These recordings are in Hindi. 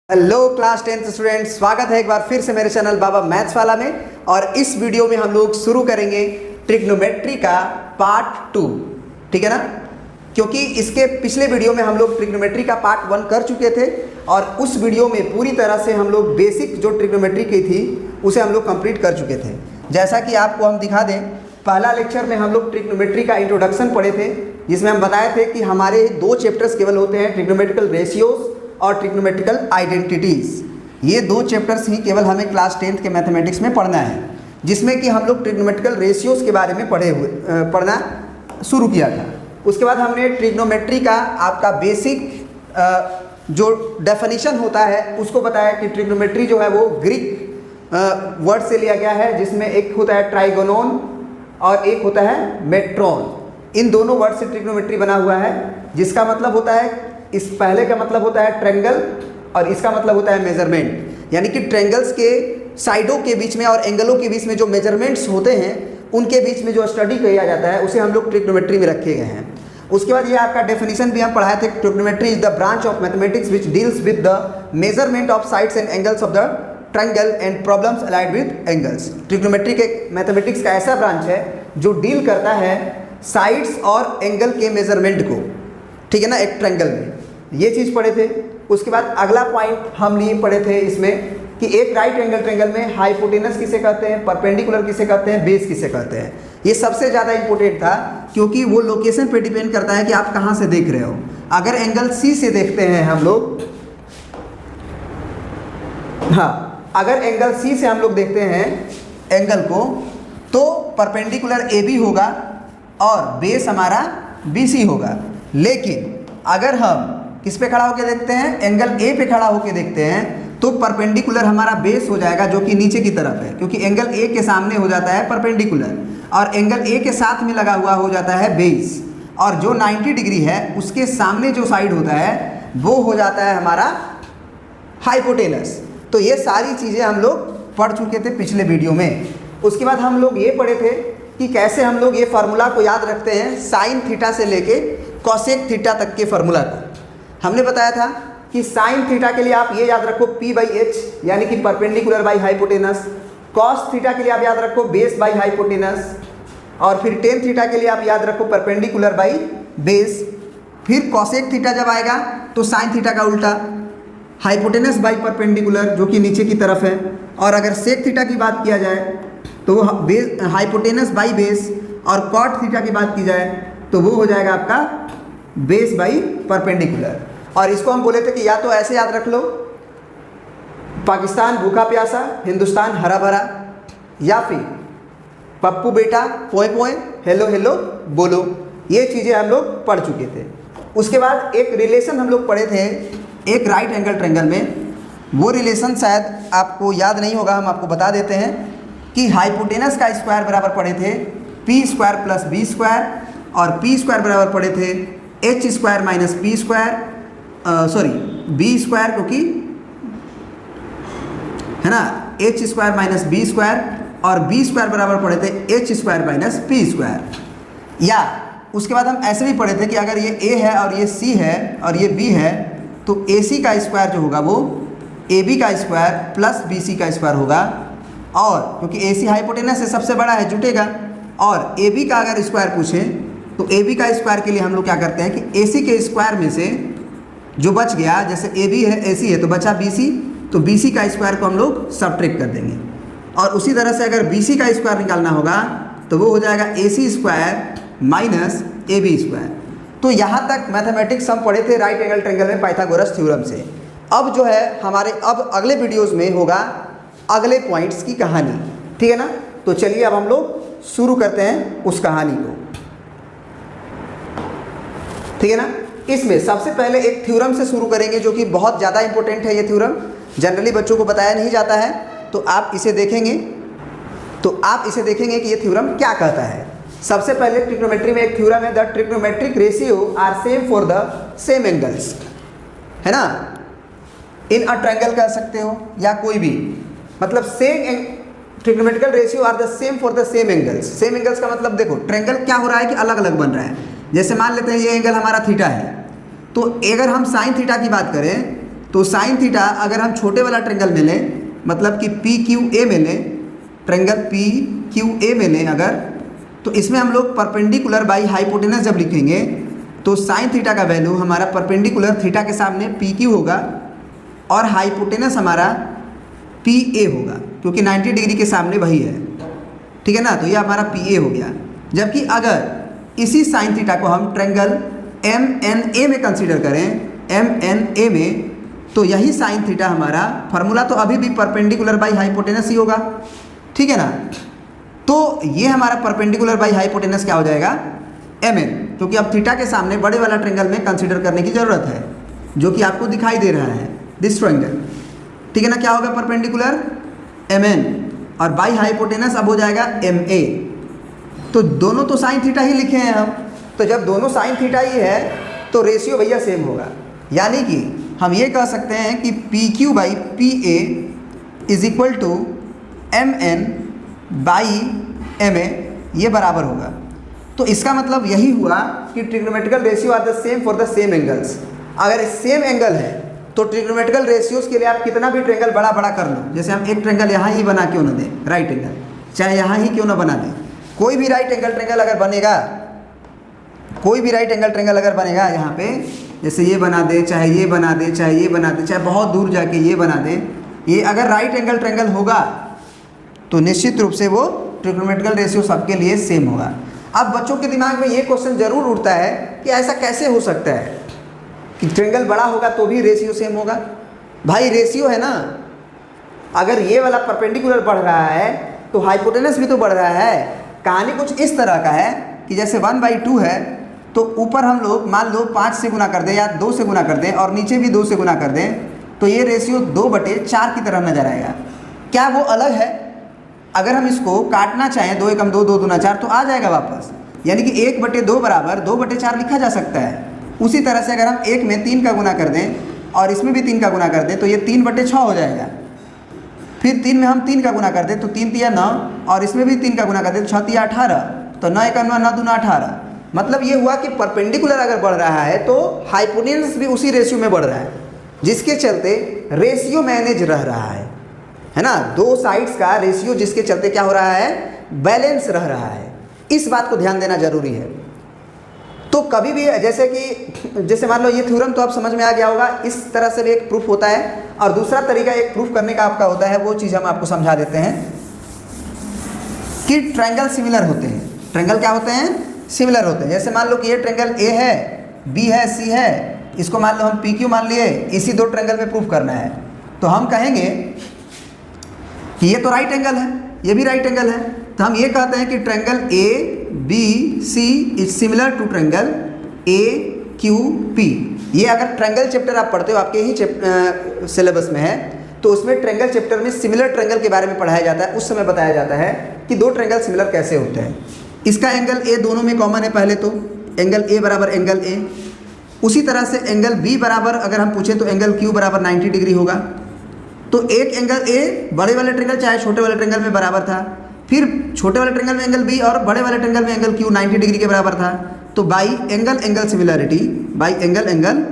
हेलो क्लास 10th स्टूडेंट, स्वागत है एक बार फिर से मेरे चैनल बाबा मैथ्स वाला में। और इस वीडियो में हम लोग शुरू करेंगे ट्रिग्नोमेट्री का पार्ट 2, ठीक है ना। क्योंकि इसके पिछले वीडियो में हम लोग ट्रिग्नोमेट्री का पार्ट 1 कर चुके थे और उस वीडियो में पूरी तरह से हम लोग बेसिक जो ट्रिग्नोमेट्री की थी उसे हम लोग कंप्लीट कर चुके थे। जैसा कि आपको हम दिखा दें, पहला लेक्चर में हम लोग ट्रिग्नोमेट्री का इंट्रोडक्शन पढ़े थे, जिसमें हम बताए थे कि हमारे 2 चैप्टर्स केवल होते हैं, ट्रिग्नोमेट्रिकल रेशियोज और ट्रिग्नोमेट्रिकल आइडेंटिटीज़। ये 2 चैप्टर्स ही केवल हमें क्लास 10th के मैथमेटिक्स में पढ़ना है, जिसमें कि हम लोग ट्रिग्नोमेट्रिकल रेशियोज़ के बारे में पढ़ना शुरू किया था। उसके बाद हमने ट्रिग्नोमेट्री का आपका बेसिक जो डेफिनेशन होता है उसको बताया कि ट्रिग्नोमेट्री जो है वो ग्रीक वर्ड से लिया गया है, जिसमें एक होता है ट्राइगोनोन और एक होता है मेट्रॉन। इन दोनों वर्ड से ट्रिग्नोमेट्री बना हुआ है, जिसका मतलब होता है, इस पहले का मतलब होता है ट्रायंगल और इसका मतलब होता है मेजरमेंट। यानी कि ट्रायंगल्स के साइडों के बीच में और एंगलों के बीच में जो मेजरमेंट्स होते हैं उनके बीच में जो स्टडी किया जाता है उसे हम लोग ट्रिग्नोमेट्री में रखे गए हैं। उसके बाद ये आपका डेफिनेशन भी हम पढ़ाए थे, trigonometry is the branch of mathematics which deals with the measurement of sides and angles of the triangle and problems allied with angles. Trigonometry के मैथमेटिक्स का ऐसा ब्रांच है जो डील करता है साइड्स और एंगल के मेजरमेंट को, ठीक है ना, एक ट्रायंगल में। ये चीज़ पढ़े थे। उसके बाद अगला पॉइंट हम लिए पढ़े थे इसमें कि एक राइट एंगल ट्रायंगल में हाइपोटेनस किसे कहते हैं, परपेंडिकुलर किसे कहते हैं, बेस किसे कहते हैं। ये सबसे ज़्यादा इंपॉर्टेंट था क्योंकि वो लोकेशन पे डिपेंड करता है कि आप कहाँ से देख रहे हो। अगर एंगल सी से देखते हैं हम लोग, हाँ, अगर एंगल सी से हम लोग देखते हैं एंगल को, तो परपेंडिकुलर ए बी होगा और बेस हमारा बी सी होगा। लेकिन अगर हम किस पे खड़ा होकर देखते हैं, एंगल ए पे खड़ा होकर देखते हैं, तो परपेंडिकुलर हमारा बेस हो जाएगा जो कि नीचे की तरफ है, क्योंकि एंगल ए के सामने हो जाता है परपेंडिकुलर और एंगल ए के साथ में लगा हुआ हो जाता है बेस, और जो 90 डिग्री है उसके सामने जो साइड होता है वो हो जाता है हमारा हाइपोटेनस। तो ये सारी चीज़ें हम लोग पढ़ चुके थे पिछले वीडियो में। उसके बाद हम लोग ये पढ़े थे कि कैसे हम लोग ये फार्मूला को याद रखते हैं, साइन थीटा से लेके कॉसेक थीटा तक के फार्मूला को। हमने बताया था कि साइन थीटा के लिए आप ये याद रखो P/H, यानी कि perpendicular by hypotenuse. Cos theta के लिए आप याद रखो बेस बाई हाइपोटेनस। और फिर टेन थीटा के लिए आप याद रखो परपेंडिकुलर बाई बेस। फिर कॉसेक थीटा जब आएगा तो साइन थीटा का उल्टा, हाइपोटेनस बाई परपेंडिकुलर जो कि नीचे की तरफ है। और अगर सेक थीटा की बात किया जाए तो हाइपोटेनस बाई बेस, और कॉट थीटा की बात की जाए तो वो हो जाएगा आपका बेस बाई परपेंडिकुलर। और इसको हम बोले थे कि या तो ऐसे याद रख लो, पाकिस्तान भूखा प्यासा, हिंदुस्तान हरा भरा, या फिर पप्पू बेटा पोए पोए हेलो हेलो बोलो। ये चीज़ें हम लोग पढ़ चुके थे। उसके बाद एक रिलेशन हम लोग पढ़े थे एक राइट एंगल ट्रायंगल में। वो रिलेशन शायद आपको याद नहीं होगा, हम आपको बता देते हैं कि हाइपोटेनस का स्क्वायर बराबर पढ़े थे P square plus B square, और पी स्क्वायर बराबर पढ़े थे H square minus P square, sorry B square, क्योंकि है ना H square minus B square, और बी स्क्वायर बराबर पढ़े थे H square minus P square. या उसके बाद हम ऐसे भी पढ़े थे कि अगर ये ए है और ये सी है और ये बी है तो ए सी का स्क्वायर जो होगा वो ए बी का स्क्वायर प्लस बी सी का स्क्वायर होगा। और क्योंकि ए सी हाइपोटेनस से सबसे बड़ा है, जुटेगा। और ए बी का अगर स्क्वायर पूछें तो ए बी का स्क्वायर के लिए हम लोग क्या करते हैं कि ए सी के स्क्वायर में से जो बच गया, जैसे ए बी है ए सी है तो बचा बी सी, तो बी सी का स्क्वायर को हम लोग सब्ट्रैक्ट कर देंगे। और उसी तरह से अगर बी सी का स्क्वायर निकालना होगा तो वो हो जाएगा A C square minus A B square. तो यहाँ तक मैथमेटिक्स हम पढ़े थे राइट एंगल ट्रायंगल में पाइथागोरस थ्योरम से। अब जो है हमारे अब अगले वीडियोज़ में होगा अगले पॉइंट्स की कहानी, ठीक है ना। तो चलिए अब हम लोग शुरू करते हैं उस कहानी को, ठीक है ना। इसमें सबसे पहले एक थ्योरम से शुरू करेंगे जो कि बहुत ज़्यादा इंपॉर्टेंट है। ये थ्योरम जनरली बच्चों को बताया नहीं जाता है, तो आप इसे देखेंगे कि ये थ्योरम क्या कहता है। सबसे पहले ट्रिग्नोमेट्री में एक थ्योरम है, the trigonometric ratio are same for the same angles, है ना। इन अ ट्रायंगल कह सकते हो या कोई भी, मतलब same trigonometrical ratio are the same for the same angles. Same angles का मतलब देखो ट्रायंगल क्या हो रहा है कि अलग अलग बन रहा है। जैसे मान लेते हैं ये एंगल हमारा थीटा है, तो अगर हम साइन थीटा की बात करें तो साइन थीटा अगर हम छोटे वाला ट्रेंगल में लें, मतलब कि पी क्यू ए में लें, ट्रेंगल पी क्यू ए में लें अगर, तो इसमें हम लोग परपेंडिकुलर बाई हाइपोटेनस जब लिखेंगे तो साइन थीटा का वैल्यू हमारा परपेंडिकुलर थीटा के सामने पी क्यू होगा और हाइपोटेनस हमारा पी ए होगा, क्योंकि 90 डिग्री के सामने वही है, ठीक है ना। तो ये हमारा पी ए हो गया। जबकि अगर इसी साइन थीटा को हम ट्रेंगल एम एन ए में कंसीडर करें, एम एन ए में, तो यही साइन थीटा हमारा फार्मूला तो अभी भी परपेंडिकुलर बाई हाइपोटेनस ही होगा, ठीक है ना। तो ये हमारा परपेंडिकुलर बाई हाइपोटेनस क्या हो जाएगा, एम एन, क्योंकि अब थीटा के सामने बड़े वाला ट्रेंगल में कंसीडर करने की ज़रूरत है, जो कि आपको दिखाई दे रहा है, दिस ट्रेंगल, ठीक है ना। क्या होगा परपेंडिकुलर एम एन और बाई हाइपोटेनस अब हो जाएगा एम ए। तो दोनों तो साइन थीटा ही लिखे हैं हम, तो जब दोनों साइन थीटा ही है तो रेशियो भैया सेम होगा। यानी कि हम ये कह सकते हैं कि P Q by P A is equal to M N by M A, ये बराबर होगा। तो इसका मतलब यही हुआ कि trigonometrical ratio are the same for the same angles. अगर सेम एंगल है तो ट्रिग्नोमेट्रिकल रेशियोज के लिए आप कितना भी ट्रेंगल बड़ा बड़ा कर लो, जैसे हम एक ट्रेंगल यहाँ ही बना क्यों ना दें, राइट एंगल, चाहे यहाँ ही क्यों ना बना दें, कोई भी राइट एंगल ट्रेंगल अगर बनेगा, कोई भी राइट एंगल ट्रेंगल अगर बनेगा यहाँ पे, जैसे ये बना दे, चाहे ये बना दे, चाहे ये बना दे, चाहे बहुत दूर जाके ये बना दे, ये अगर राइट एंगल ट्रेंगल होगा तो निश्चित रूप से वो ट्रिग्नोमेट्रिकल रेशियो सबके लिए सेम होगा। अब बच्चों के दिमाग में ये क्वेश्चन जरूर उठता है कि ऐसा कैसे हो सकता है कि ट्रेंगल बड़ा होगा तो भी रेशियो सेम होगा। भाई रेशियो है ना, अगर ये वाला परपेंडिकुलर बढ़ रहा है तो हाइपोटेनस भी तो बढ़ रहा है। कहानी कुछ इस तरह का है कि जैसे 1/2 है तो ऊपर हम लोग मान लो 5 से गुना कर दें या 2 से गुना कर दें और नीचे भी 2 से गुना कर दें, तो ये रेशियो 2/4 की तरह नजर आएगा। क्या वो अलग है? अगर हम इसको काटना चाहें 2 एकम 2, 2 दूना 4 तो आ जाएगा वापस, यानी कि 1/2 बराबर 2/4 लिखा जा सकता है। उसी तरह से अगर हम 1 में 3 का गुना कर दें और इसमें भी 3 का गुना कर दें तो ये 3/6 हो जाएगा। फिर 3 में हम 3 का गुना कर दें तो 3 तिया 9 और इसमें भी 3 का गुना कर दें तो 6 तिया 18, तो 9 एकम 9, 9 दूना 18। मतलब ये हुआ कि परपेंडिकुलर अगर बढ़ रहा है तो हाइपोटेनस भी उसी रेशियो में बढ़ रहा है, जिसके चलते रेशियो मैनेज रह रहा है ना। दो साइड्स का रेशियो जिसके चलते क्या हो रहा है, बैलेंस रह रहा है। इस बात को ध्यान देना जरूरी है। तो कभी भी जैसे मान लो ये थ्योरम तो आप समझ में आ गया होगा, इस तरह से भी एक प्रूफ होता है और दूसरा तरीका एक प्रूफ करने का आपका होता है, वो चीज़ हम आपको समझा देते हैं कि ट्रायंगल सिमिलर होते हैं। ट्रायंगल क्या होते हैं, सिमिलर होते हैं। जैसे मान लो कि ये ट्रायंगल ए है, बी है, सी है, इसको मान लो हम पी क्यू मान लिए, इसी दो ट्रायंगल में प्रूफ करना है, तो हम कहेंगे कि ये तो राइट एंगल है, ये भी राइट एंगल है, तो हम ये कहते हैं कि triangle A B C is similar to triangle A Q P. ये अगर ट्रायंगल चैप्टर आप पढ़ते हो, आपके ही सिलेबस में है, तो उसमें ट्रायंगल चैप्टर में सिमिलर ट्रायंगल के बारे में पढ़ाया जाता है। उस समय बताया जाता है कि दो ट्रायंगल सिमिलर कैसे होते हैं। इसका एंगल ए दोनों में कॉमन है, पहले तो एंगल ए बराबर एंगल ए। उसी तरह से एंगल बी बराबर अगर हम पूछें तो एंगल क्यू बराबर 90 डिग्री होगा। तो एक एंगल ए बड़े वाले ट्रायंगल चाहे छोटे वाले ट्रायंगल में बराबर था, फिर छोटे वाले ट्रायंगल में एंगल बी और बड़े वाले ट्रायंगल में एंगल क्यू 90 डिग्री के बराबर था। तो by angle angle similarity, by angle angle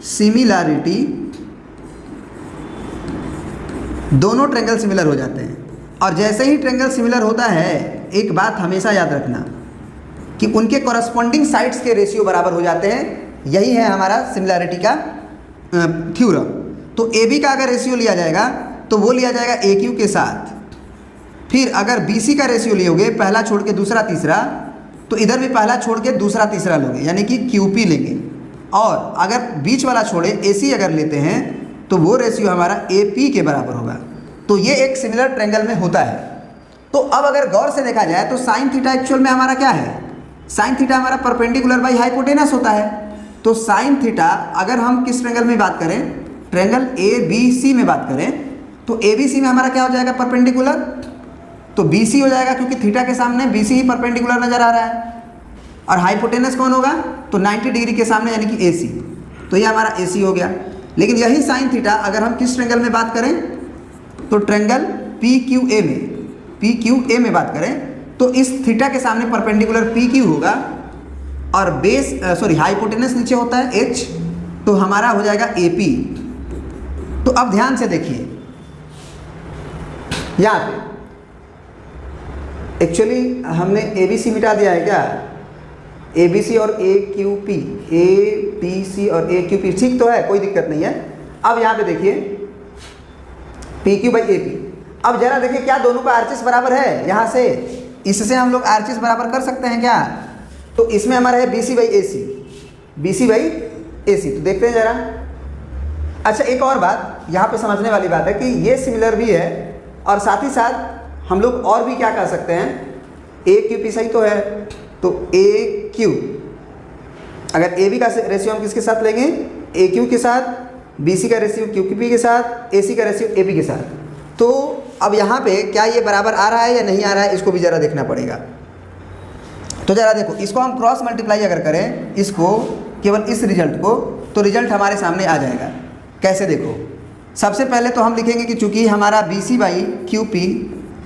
similarity दोनों ट्रायंगल सिमिलर हो जाते हैं। और जैसे ही ट्रायंगल सिमिलर होता है, एक बात हमेशा याद रखना कि उनके कॉरस्पॉन्डिंग साइड्स के रेशियो बराबर हो जाते हैं। यही है हमारा सिमिलैरिटी का थ्योरम। तो ए बी का अगर रेशियो लिया जाएगा तो वो लिया जाएगा ए क्यू के साथ। फिर अगर बी सी का रेशियो लियोगे, पहला छोड़ के दूसरा तीसरा, तो इधर भी पहला छोड़ के दूसरा तीसरा लोगे, यानी कि क्यू पी लेंगे। और अगर बीच वाला छोड़े ए सी अगर लेते हैं तो वो रेशियो हमारा ए पी के बराबर होगा। तो ये एक सिमिलर ट्रायंगल में होता है। तो अब अगर गौर से देखा जाए तो साइन थीटा एक्चुअल में हमारा क्या है, साइन थीटा हमारा परपेंडिकुलर बाई हाइपोटेनस होता है। तो साइन थीटा अगर हम किस ट्रायंगल में बात करें, ट्रायंगल ए बी सी में बात करें, तो ए बी सी में हमारा क्या हो जाएगा, परपेंडिकुलर, तो बी सी हो जाएगा, क्योंकि थीटा के सामने बी सी ही परपेंडिकुलर नजर आ रहा है। और हाइपोटेनस कौन होगा, तो 90 डिग्री के सामने, यानी कि ए सी, तो ये हमारा ए सी हो गया। लेकिन यही साइन थीटा अगर हम किस ट्रायंगल में बात करें, तो ट्रायंगल पी क्यू ए में, पी क्यू ए में बात करें, तो इस थीटा के सामने परपेंडिकुलर पी क्यू होगा और हाइपोटेनस नीचे होता है एच, तो हमारा हो जाएगा ए पी। तो अब ध्यान से देखिए, यहाँ पे एक्चुअली हमने ABC मिटा दिया है क्या, ABC और AQP, ABC और AQP ठीक तो है, कोई दिक्कत नहीं है। अब यहाँ पे देखिए PQ/AP। अब जरा देखिए क्या दोनों का RHS बराबर है, यहाँ से इससे हम लोग RHS बराबर कर सकते हैं क्या, तो इसमें हमारा है BC/AC, BC/AC। तो देखते हैं जरा। अच्छा एक और बात यहाँ पे समझने वाली बात है कि ये सिमिलर भी है और साथ ही साथ हम लोग और भी क्या कर सकते हैं, AQP सही तो है, तो AQ अगर AB का रेशियो हम किसके साथ लेंगे, AQ के साथ, BC का रेशियो QP के साथ, AC का रेशियो AP के साथ। तो अब यहाँ पे क्या ये बराबर आ रहा है या नहीं आ रहा है, इसको भी ज़रा देखना पड़ेगा। तो ज़रा देखो, इसको हम क्रॉस मल्टीप्लाई अगर करें, इसको केवल इस रिजल्ट को, तो रिजल्ट हमारे सामने आ जाएगा। कैसे देखो, सबसे पहले तो हम लिखेंगे कि चूँकि हमारा BC/QP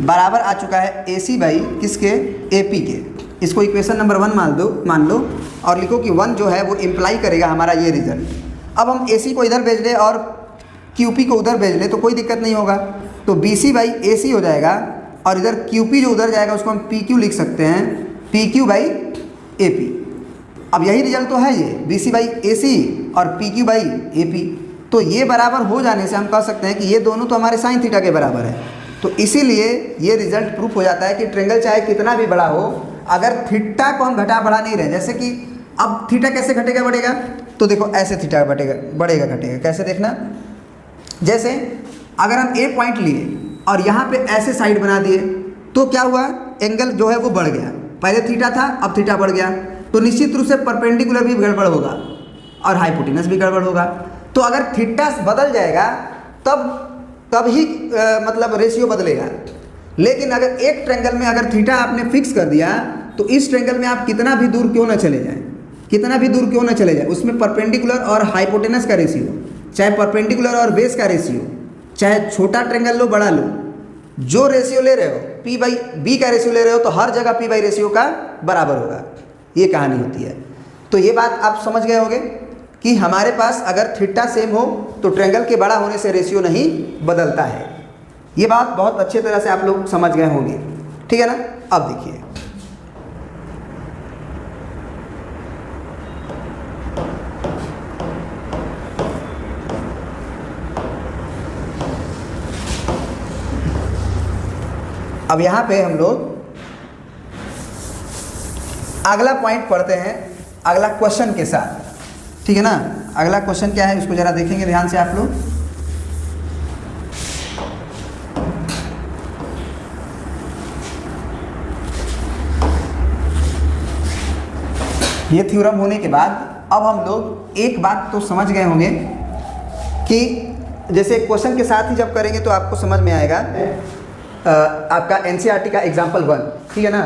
बराबर आ चुका है AC/ किसके, AP के, इसको इक्वेशन नंबर 1 मान लो और लिखो कि 1 जो है वो इम्प्लाई करेगा हमारा ये रिजल्ट। अब हम AC को इधर भेज लें और QP को उधर भेज लें तो कोई दिक्कत नहीं होगा, तो BC/AC हो जाएगा और इधर QP जो उधर जाएगा उसको हम PQ लिख सकते हैं, PQ/AP। अब यही रिजल्ट तो है ये, BC/AC और PQ/AP। तो ये बराबर हो जाने से हम कह सकते हैं कि ये दोनों तो हमारे साइन थीटा के बराबर है। तो इसीलिए ये रिजल्ट प्रूफ हो जाता है कि ट्रेंगल चाहे कितना भी बड़ा हो, अगर थीटा को हम घटा बढ़ा नहीं रहे, जैसे कि अब थीटा कैसे घटेगा बढ़ेगा, तो देखो ऐसे थीटा बढ़ेगा घटेगा, कैसे देखना, जैसे अगर हम A पॉइंट लिए और यहाँ पे ऐसे साइड बना दिए तो क्या हुआ, एंगल जो है वो बढ़ गया, पहले थीटा था अब थीटा बढ़ गया, तो निश्चित रूप से परपेंडिकुलर भी गड़बड़ होगा और हाइपोटेनस भी गड़बड़ होगा। तो अगर थीटा बदल जाएगा तब ही मतलब रेशियो बदलेगा। लेकिन अगर एक ट्रेंगल में अगर थीटा आपने फिक्स कर दिया तो इस ट्रेंगल में आप कितना भी दूर क्यों ना चले जाएं, उसमें परपेंडिकुलर और हाइपोटेनस का रेशियो, चाहे परपेंडिकुलर और बेस का रेशियो, चाहे छोटा ट्रेंगल लो बड़ा लो, जो रेशियो ले रहे हो P/B का रेशियो ले रहे हो तो हर जगह P/ रेशियो का बराबर होगा। ये कहानी होती है। तो ये बात आप समझ गए होंगे कि हमारे पास अगर थीटा सेम हो तो ट्रेंगल के बड़ा होने से रेशियो नहीं बदलता है। ये बात बहुत अच्छी तरह से आप लोग समझ गए होंगे, ठीक है ना। अब देखिए, अब यहाँ पे हम लोग अगला पॉइंट पढ़ते हैं अगला क्वेश्चन के साथ, ठीक है ना। अगला क्वेश्चन क्या है उसको जरा देखेंगे ध्यान से आप लोग। ये थ्योरम होने के बाद अब हम लोग एक बात तो समझ गए होंगे कि जैसे क्वेश्चन के साथ ही जब करेंगे तो आपको समझ में आएगा। आपका NCERT का एग्जाम्पल 1, ठीक है ना,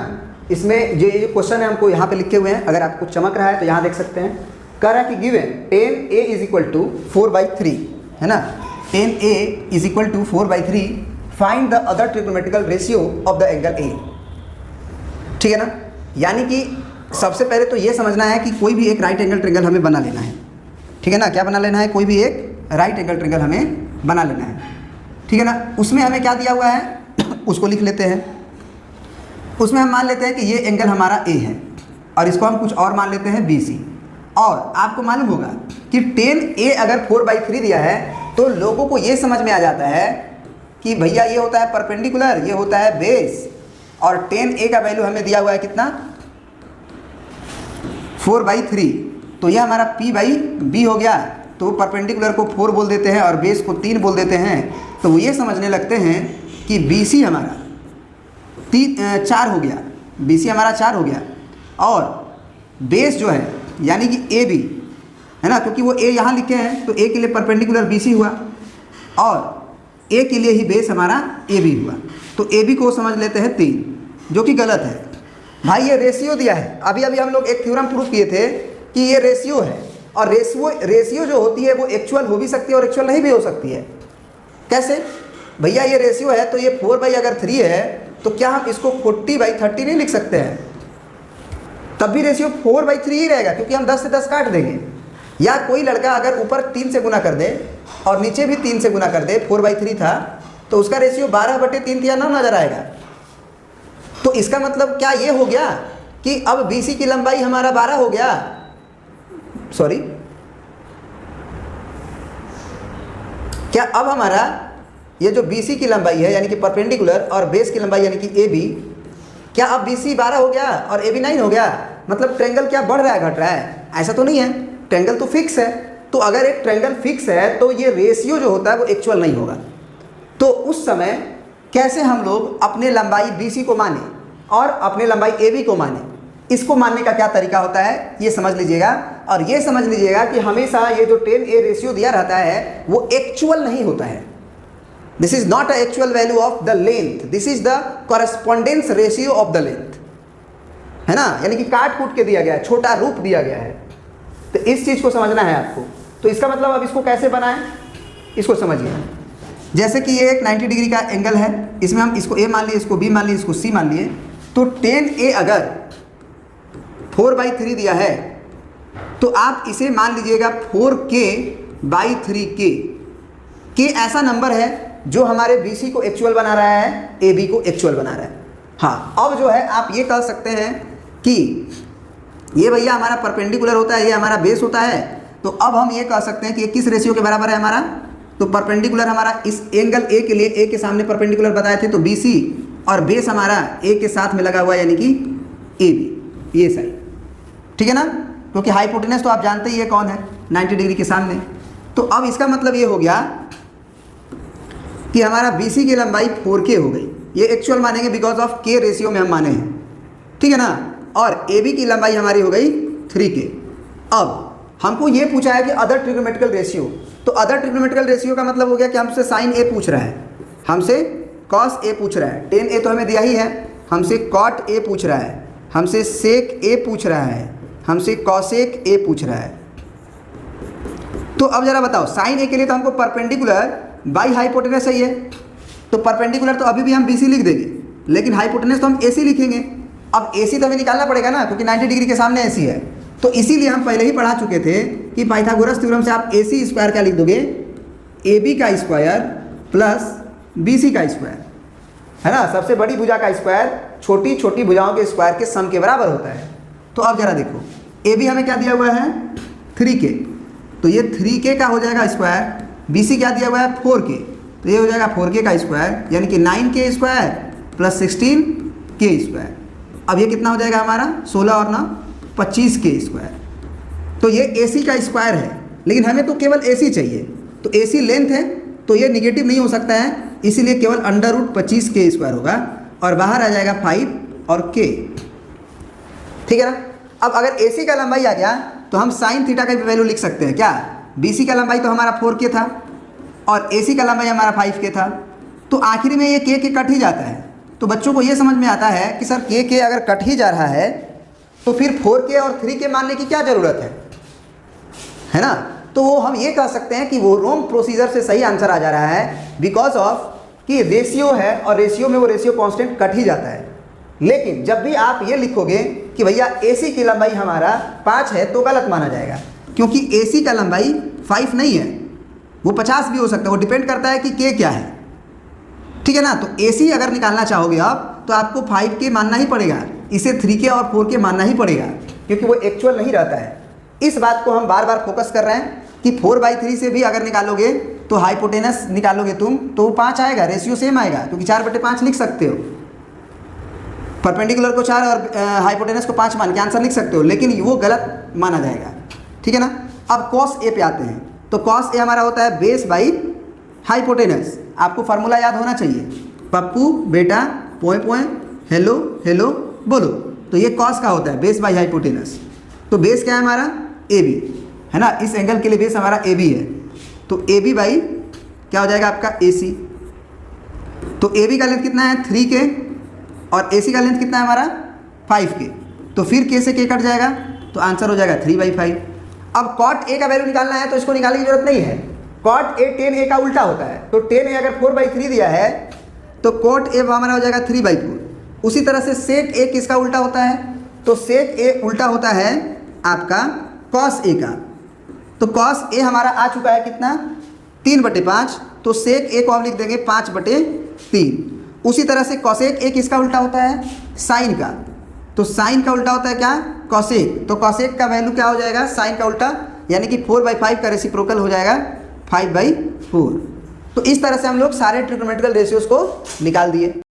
इसमें जो ये क्वेश्चन है हमको यहाँ पे लिखे हुए हैं, अगर आपको चमक रहा है तो यहाँ देख सकते हैं। कह रहा है कि गिवन 10A = 4/3, है ना, 10A = 4/3, find the other trigonometrical ratio of the angle A, ठीक है ना। यानी कि सबसे पहले तो ये समझना है कि कोई भी एक राइट एंगल ट्रिंगल हमें बना लेना है, ठीक है ना। क्या बना लेना है, कोई भी एक राइट एंगल ट्रिंगल हमें बना लेना है, ठीक है ना। उसमें हमें क्या दिया हुआ है उसको लिख लेते हैं। उसमें हम मान लेते हैं कि ये एंगल हमारा A है और इसको हम कुछ और मान लेते हैं BC। और आपको मालूम होगा कि 10A अगर 4/3 दिया है तो लोगों को ये समझ में आ जाता है कि भैया ये होता है परपेंडिकुलर, ये होता है बेस, और 10A का वैल्यू हमें दिया हुआ है कितना, 4/3, तो ये हमारा P/B हो गया। तो परपेंडिकुलर को 4 बोल देते हैं और बेस को 3 बोल देते हैं, तो वो ये समझने लगते हैं कि BC हमारा 4 हो गया, BC हमारा 4 हो गया, और बेस जो है यानी कि AB है ना, क्योंकि वो A यहाँ लिखे हैं तो A के लिए परपेंडिकुलर BC हुआ और A के लिए ही बेस हमारा AB हुआ। तो AB को समझ लेते हैं 3, जो कि गलत है भाई। ये रेशियो दिया है, अभी हम लोग एक थ्योरम प्रूफ किए थे कि ये रेशियो है, और रेशियो जो होती है वो एक्चुअल हो भी सकती है और एक्चुअल नहीं भी हो सकती है। कैसे भैया, ये रेशियो है तो ये 4/3 है, तो क्या हम इसको 40/30 नहीं लिख सकते हैं, तब भी रेशियो 4/3 ही रहेगा, क्योंकि हम 10 से 10 काट देंगे। या कोई लड़का अगर ऊपर 3 से गुना कर दे और नीचे भी 3 से गुना कर दे, 4/3 था तो उसका रेशियो 12/3 या 9 नजर आएगा। तो इसका मतलब क्या ये हो गया कि अब BC की लंबाई हमारा 12 हो गया, सॉरी, क्या अब हमारा ये जो BC की लंबाई है यानी कि परपेंडिकुलर और बेस की लंबाई यानी कि AB, क्या अब BC 12 हो गया और AB 9 हो गया? मतलब ट्रायंगल क्या बढ़ रहा है घट रहा है? ऐसा तो नहीं है, ट्रायंगल तो फिक्स है। तो अगर एक ट्रायंगल फिक्स है तो ये रेशियो जो होता है वो एक्चुअल नहीं होगा। तो उस समय कैसे हम लोग अपने लंबाई BC को माने और अपने लंबाई AB को माने, इसको मानने का क्या तरीका होता है ये समझ लीजिएगा। और ये समझ लीजिएगा कि हमेशा ये जो 10A रेशियो दिया रहता है वो एक्चुअल नहीं होता है। This is not a actual value of the length, this is the correspondence ratio of the length, है ना, यानी कि काट कूट के दिया गया है, छोटा रूप दिया गया है। तो इस चीज को समझना है आपको। तो इसका मतलब अब इसको कैसे बनाएं, इसको समझिए। जैसे कि ये एक 90 डिग्री का एंगल है, इसमें हम इसको A मान लिए, इसको B मान लिए, इसको C मान लिए। तो 10A अगर 4/3 दिया है तो आप इसे मान लीजिएगा 4K/3K। K ऐसा नंबर है जो हमारे BC को एक्चुअल बना रहा है, AB को एक्चुअल बना रहा है। हाँ, अब जो है आप ये कह सकते हैं कि ये भैया हमारा परपेंडिकुलर होता है, ये हमारा बेस होता है। तो अब हम ये कह सकते हैं कि ये किस रेशियो के बराबर है हमारा? तो परपेंडिकुलर हमारा इस एंगल A के लिए A के सामने परपेंडिकुलर बताए थे तो BC, और बेस हमारा A के साथ में लगा हुआ है यानी कि AB, ये साइड, ठीक है ना, क्योंकि हाइपोटेनस तो आप जानते ही है कौन है, 90 डिग्री के सामने। तो अब इसका मतलब ये हो गया कि हमारा BC की लंबाई 4K हो गई, ये एक्चुअल मानेंगे बिकॉज ऑफ K रेशियो में हम माने हैं, ठीक है ना। और AB की लंबाई हमारी हो गई 3K। अब हमको ये पूछा है कि अदर ट्रिग्नोमेट्रिकल रेशियो, तो अदर ट्रिग्नोमेट्रिकल रेशियो का मतलब हो गया कि हमसे साइन A पूछ रहा है, हमसे कॉस A पूछ रहा है, 10A तो हमें दिया ही है, हमसे कॉट A पूछ रहा है, हमसे सेक A पूछ रहा है, हमसे कॉसेक A पूछ रहा है। तो अब जरा बताओ, साइन A के लिए तो हमको परपेंडिकुलर बाई हाइपोटेनस चाहिए, तो परपेंडिकुलर तो अभी भी हम BC लिख देंगे, लेकिन हाइपोटेनस तो हम AC लिखेंगे। अब AC तो हमें निकालना पड़ेगा ना, क्योंकि 90 डिग्री के सामने AC है। तो इसीलिए हम पहले ही पढ़ा चुके थे कि पाइथागोरस थ्योरम से आप AC स्क्वायर क्या लिख दोगे, AB का स्क्वायर प्लस BC का स्क्वायर, है ना। सबसे बड़ी भुजा का स्क्वायर छोटी छोटी भुजाओं के स्क्वायर के सम के बराबर होता है। तो अब जरा देखो, AB हमें क्या दिया हुआ है 3K, तो ये 3K का हो जाएगा स्क्वायर, BC क्या दिया हुआ है 4K, तो ये हो जाएगा 4K का स्क्वायर यानी कि 9K square plus 16K square. अब ये कितना हो जाएगा हमारा 16 और 9 25K स्क्वायर। तो ये AC का स्क्वायर है, लेकिन हमें तो केवल AC चाहिए, तो AC लेंथ है तो ये निगेटिव नहीं हो सकता है, इसीलिए केवल √25K स्क्वायर होगा और बाहर आ जाएगा 5 और K, ठीक है ना। अब अगर AC का लंबाई आ गया तो हम साइन थीटा का भी वैल्यू लिख सकते हैं क्या। BC का लंबाई तो हमारा 4K था और AC का लंबाई हमारा 5K था, तो आखिर में ये K कट ही जाता है। तो बच्चों को ये समझ में आता है कि सर K अगर कट ही जा रहा है तो फिर 4K और 3K मानने की क्या ज़रूरत है ना। तो वो हम ये कह सकते हैं कि वो रोम प्रोसीजर से सही आंसर आ जा रहा है, बिकॉज ऑफ कि रेशियो है और रेशियो में वो रेशियो कांस्टेंट कट ही जाता है। लेकिन जब भी आप ये लिखोगे कि भैया AC की लंबाई हमारा 5 है तो गलत माना जाएगा, क्योंकि AC का लंबाई 5 नहीं है, वो 50 भी हो सकता है, वो डिपेंड करता है कि K क्या है, ठीक है ना। तो AC अगर निकालना चाहोगे आप तो आपको 5K मानना ही पड़ेगा, इसे 3K और 4K मानना ही पड़ेगा, क्योंकि वो एक्चुअल नहीं रहता है। इस बात को हम बार बार फोकस कर रहे हैं कि 4/3 से भी अगर निकालोगे तो हाइपोटेनस निकालोगे तुम तो 5 आएगा, रेशियो सेम आएगा, क्योंकि 4/5 लिख सकते हो, परपेंडिकुलर को 4 और हाइपोटेनस को 5 मान के आंसर लिख सकते हो, लेकिन वो गलत माना जाएगा, ठीक है ना। अब कॉस A पे आते हैं, तो कॉस A हमारा होता है बेस बाई हाइपोटेनस। आपको फार्मूला याद होना चाहिए, पप्पू बेटा पोए पोए हेलो हेलो बोलो, तो ये कॉस का होता है बेस बाई हाइपोटेनस। तो बेस क्या है हमारा AB, है ना, इस एंगल के लिए बेस हमारा AB है, तो AB बाई क्या हो जाएगा आपका AC। तो AB का लेंथ कितना है 3K और AC का लेंथ कितना है हमारा 5K, तो फिर K से K कट जाएगा तो आंसर हो जाएगा 3/5। अब कॉट A का वैल्यू निकालना है तो इसको निकालने की जरूरत नहीं है, कॉट A 10A का उल्टा होता है, तो 10A अगर 4/3 दिया है तो कॉट A हमारा हो जाएगा 3/4। उसी तरह से सेक A किसका उल्टा होता है, तो सेक A उल्टा होता है आपका कॉस A का, तो कॉस ए हमारा आ चुका है कितना, 3/5, तो सेक ए को हम लिख देंगे 5/3। उसी तरह से कॉसेक ए किसका उल्टा होता है, साइन का, तो साइन का उल्टा होता है क्या, कॉसेक। तो कॉसेक का वैल्यू क्या हो जाएगा, साइन का उल्टा, यानी कि 4/5 का रेसिप्रोकल हो जाएगा 5/4। तो इस तरह से हम लोग सारे ट्रिग्नोमेट्रिकल रेशियोज को निकाल दिए।